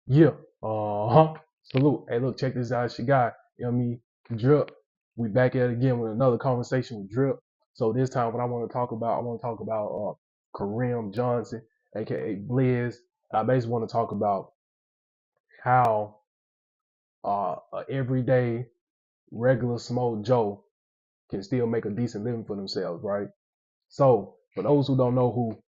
Yeah. Salute. Hey, look, check this out. It's your guy, me, Drip. We back at it again with another conversation with Drip. So this time, what I want to talk about Karim Johnson, aka Blizz. I basically want to talk about how a everyday regular small Joe can still make a decent living for themselves, right? So for those who don't know who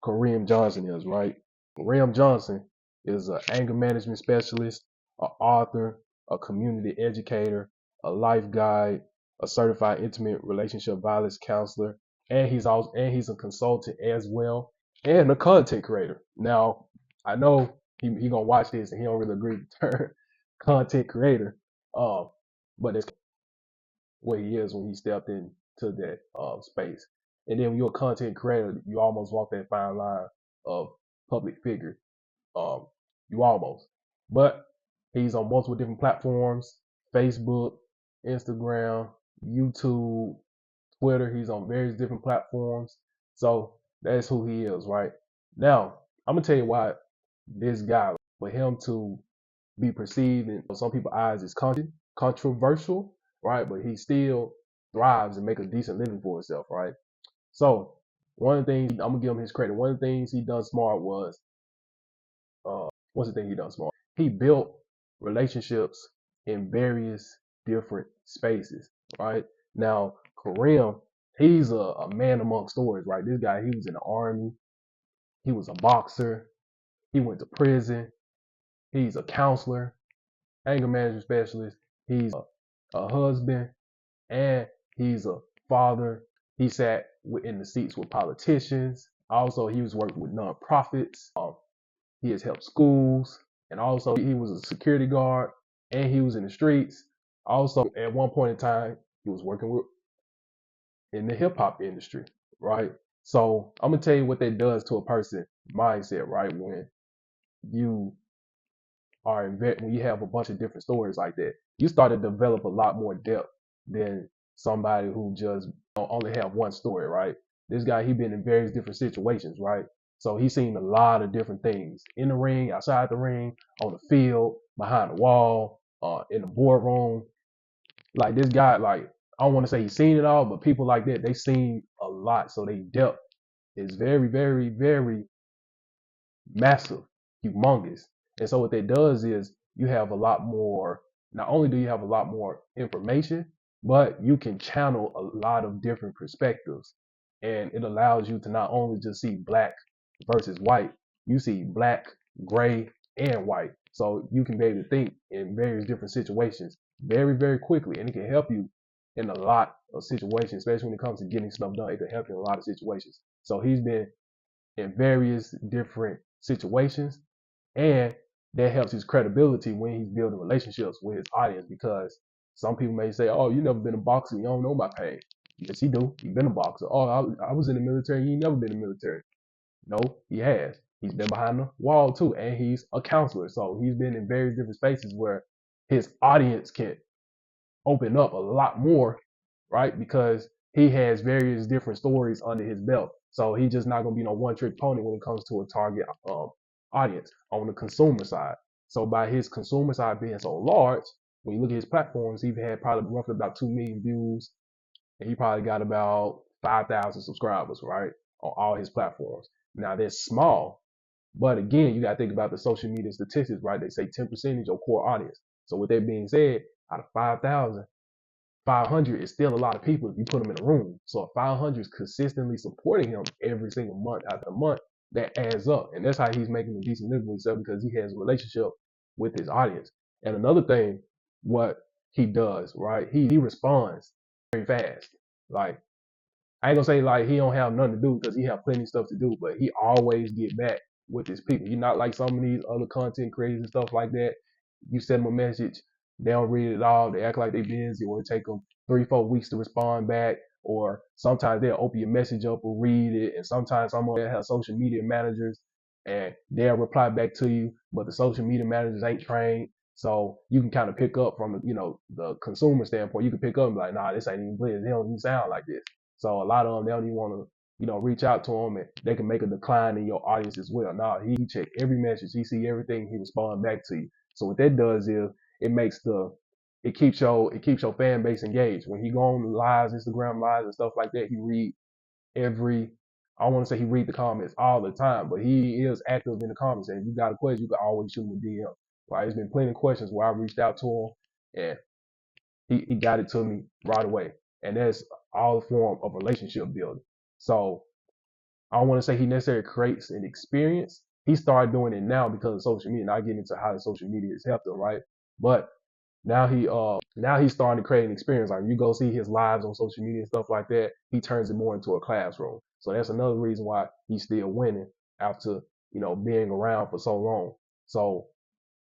Kareem Johnson is, right? Kareem Johnson is an anger management specialist, an author, a community educator, a life guide, a certified intimate relationship violence counselor, and he's a consultant as well, and a content creator. Now, I know he gonna watch this and he don't really agree with the term content creator, um, but it's what he is when he stepped into that space. And then when you're a content creator, you almost walk that fine line of public figure. Um, you almost. But he's on multiple different platforms: Facebook, Instagram, YouTube, Twitter. He's on various different platforms. So that's who he is, right? Now, I'm gonna tell you why this guy, for him to be perceived in some people's eyes as controversial, right? But he still thrives and make a decent living for himself, right? So one of the things I'm gonna give him his credit. One of the things he done smart was what's the thing he done smart? He built relationships in various different spaces, right? Now Kareem, he's a man among stories, right? This guy, he was in the army, he was a boxer, he went to prison, he's a counselor, anger management specialist, he's a husband, and he's a father. He sat in the seats with politicians. Also, he was working with nonprofits. He has helped schools, and also he was a security guard, and he was in the streets. Also, at one point in time, he was working with in the hip hop industry, right? So I'm gonna tell you what that does to a person mindset, right? When you when you have a bunch of different stories like that, you start to develop a lot more depth than somebody who just only have one story, right? This guy, he been in various different situations, right? So he's seen a lot of different things in the ring, outside the ring, on the field, behind the wall, in the boardroom. Like this guy, like I don't want to say he's seen it all, but people like that, they seen a lot. So they depth is very, very, very massive, humongous. And so what that does is you have a lot more, not only do you have a lot more information, but you can channel a lot of different perspectives. And it allows you to not only just see black versus white, you see black, gray, and white. So you can be able to think in various different situations very, very quickly. And it can help you in a lot of situations, especially when it comes to getting stuff done. It can help you in a lot of situations. So he's been in various different situations, and that helps his credibility when he's building relationships with his audience. Because some people may say, "Oh, you never been a boxer, you don't know my pain." Yes, he do. He been a boxer. Oh, I was in the military. He never been in the military. No, he has. He's been behind the wall too, and he's a counselor. So he's been in various different spaces where his audience can open up a lot more, right? Because he has various different stories under his belt. So he's just not gonna be no one trick pony when it comes to a target audience on the consumer side. So by his consumer side being so large, when you look at his platforms, he's had probably roughly about 2 million views, and he probably got about 5,000 subscribers, right, on all his platforms. Now that's small, but again, you gotta think about the social media statistics, right? They say 10% is your core audience. So with that being said, out of 5,000, 500 is still a lot of people if you put them in a room. So if 500 is consistently supporting him every single month after month, that adds up. And that's how he's making a decent living with himself, because he has a relationship with his audience. And another thing, what he does, right? He responds very fast. Like, I ain't gonna say like he don't have nothing to do, because he have plenty of stuff to do, but he always get back with his people. You're not like some of these other content creators and stuff like that. You send them a message, they don't read it all. They act like they busy, or it take them 3, 4 weeks to respond back. Or sometimes they'll open your message up and read it. And sometimes some of them have social media managers, and they'll reply back to you, but the social media managers ain't trained. So you can kind of pick up from the consumer standpoint. You can pick up and be like, nah, this ain't even Blizz. They don't even sound like this. So a lot of them, they don't even want to reach out to them and they can make a decline in your audience as well. Nah, he check every message, he see everything, he respond back to you. So what that does is it makes it keeps your fan base engaged. When he go on lives, Instagram lives and stuff like that, he read every I don't want to say he read the comments all the time, but he is active in the comments. And if you got a question, you can always shoot him a DM. Right? There's been plenty of questions where I reached out to him and he got it to me right away. And that's all a form of relationship building. So I don't want to say he necessarily creates an experience. He started doing it now because of social media. And I get into how the social media has helped him, right? But now he's starting to create an experience. Like you go see his lives on social media and stuff like that, he turns it more into a classroom. So that's another reason why he's still winning after, being around for so long. So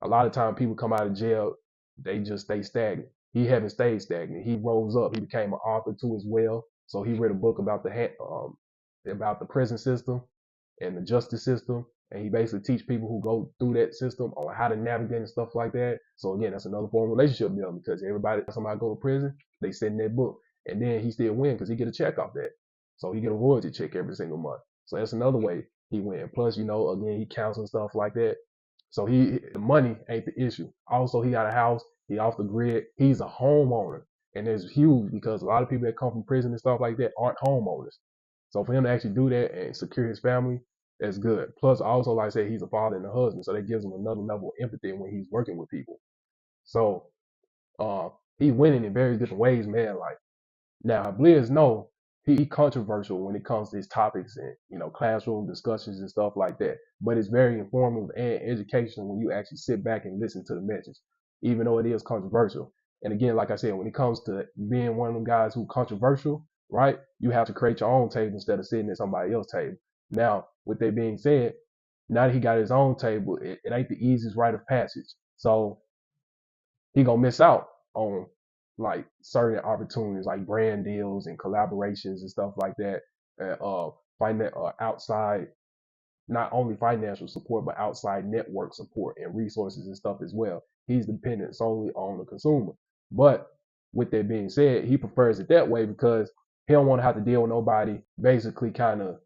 a lot of time people come out of jail, they just stay stagnant. He haven't stayed stagnant. He rose up. He became an author too as well. So he read a book about the prison system and the justice system. And he basically teach people who go through that system on how to navigate and stuff like that. So again, that's another form of relationship building because somebody go to prison, they send that book. And then he still win because he get a check off that. So he get a royalty check every single month. So that's another way he win. Plus, again, he counsels stuff like that. So the money ain't the issue. Also, he got a house. He off the grid. He's a homeowner. And it's huge because a lot of people that come from prison and stuff like that aren't homeowners. So for him to actually do that and secure his family, that's good. Plus, also, like I said, he's a father and a husband. So that gives him another level of empathy when he's working with people. So uh, he's winning in various different ways, man. Like, now, Blizz, no, he controversial when it comes to his topics and classroom discussions and stuff like that. But it's very informative and educational when you actually sit back and listen to the message, even though it is controversial. And again, like I said, when it comes to being one of them guys who controversial, right? You have to create your own table instead of sitting at somebody else's table. Now, with that being said, now that he got his own table, it ain't the easiest rite of passage. So he gonna miss out on like certain opportunities like brand deals and collaborations and stuff like that. Find that outside, not only financial support, but outside network support and resources and stuff as well. He's dependent solely on the consumer. But with that being said, he prefers it that way because he don't want to have to deal with nobody basically kind of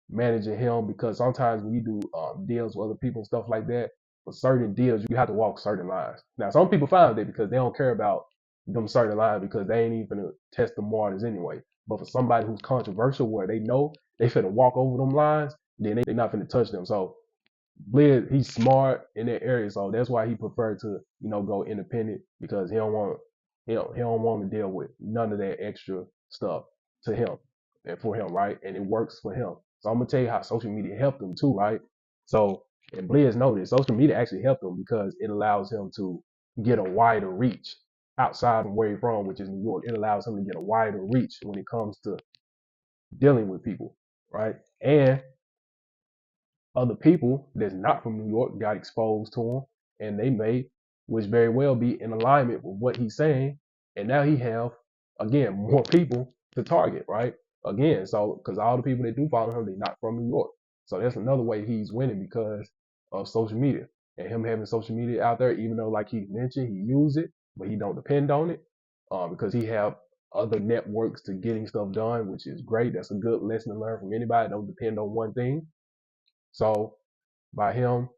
managing him because sometimes when you do deals with other people and stuff like that, for certain deals, you have to walk certain lines. Now, some people find that because they don't care about them certain lines because they ain't even test the waters anyway. But for somebody who's controversial where they know they finna walk over them lines, then they not finna touch them. So Blizz, he's smart in that area, so that's why he preferred to, go independent because he don't want to deal with none of that extra stuff to him and for him, right? And it works for him. So I'm gonna tell you how social media helped him too, right? So and Blizz noticed social media actually helped him because it allows him to get a wider reach outside of where he's from, which is New York. It allows him to get a wider reach when it comes to dealing with people, right? And other people that's not from New York got exposed to him, and they may, which very well be in alignment with what he's saying, and now he have again more people to target, right? Again, so because all the people that do follow him, they're not from New York, so that's another way he's winning because of social media and him having social media out there. Even though, like he mentioned, he use it, but he don't depend on it because he have other networks to getting stuff done, which is great. That's a good lesson to learn from anybody. Don't depend on one thing. So by him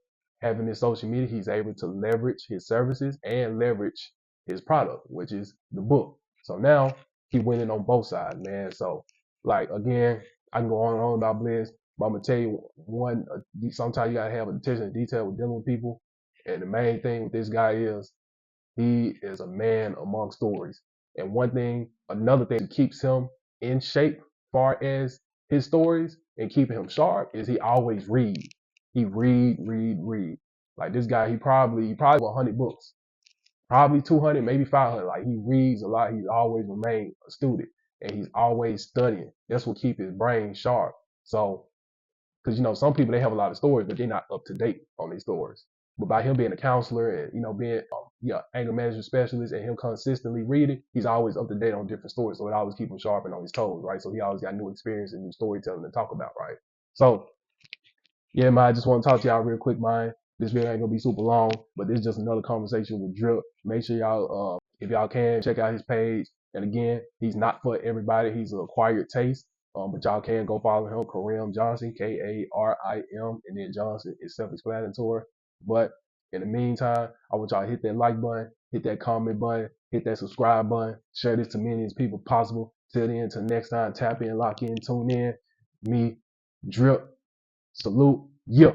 having his social media, he's able to leverage his services and leverage his product, which is the book. So now he winning on both sides, man. So like again, I can go on and on about Blizz, but I'm gonna tell you one. Sometimes you gotta have attention to detail with dealing with people, and the main thing with this guy is he is a man among stories. And another thing that keeps him in shape far as his stories and keeping him sharp is he always read. He read. Like this guy, he probably 100 books, probably 200, maybe 500. Like he reads a lot. He's always remained a student and he's always studying. That's what keeps his brain sharp. So because some people they have a lot of stories, but they're not up to date on these stories. But by him being a counselor and being anger management specialist and him consistently reading, he's always up to date on different stories. So it always keeps him sharp and on his toes, right? So he always got new experience and new storytelling to talk about, right? So yeah, man, I just want to talk to y'all real quick, man. This video ain't gonna be super long, but this is just another conversation with Drip. Make sure y'all, if y'all can, check out his page. And again, he's not for everybody. He's an acquired taste. But y'all can go follow him, Karim Johnson, Karim, and then Johnson is self-explanatory. But in the meantime, I want y'all to hit that like button, hit that comment button, hit that subscribe button, share this to many as people possible. Till then, until next time, tap in, lock in, tune in. Me, Drip, salute, yeah.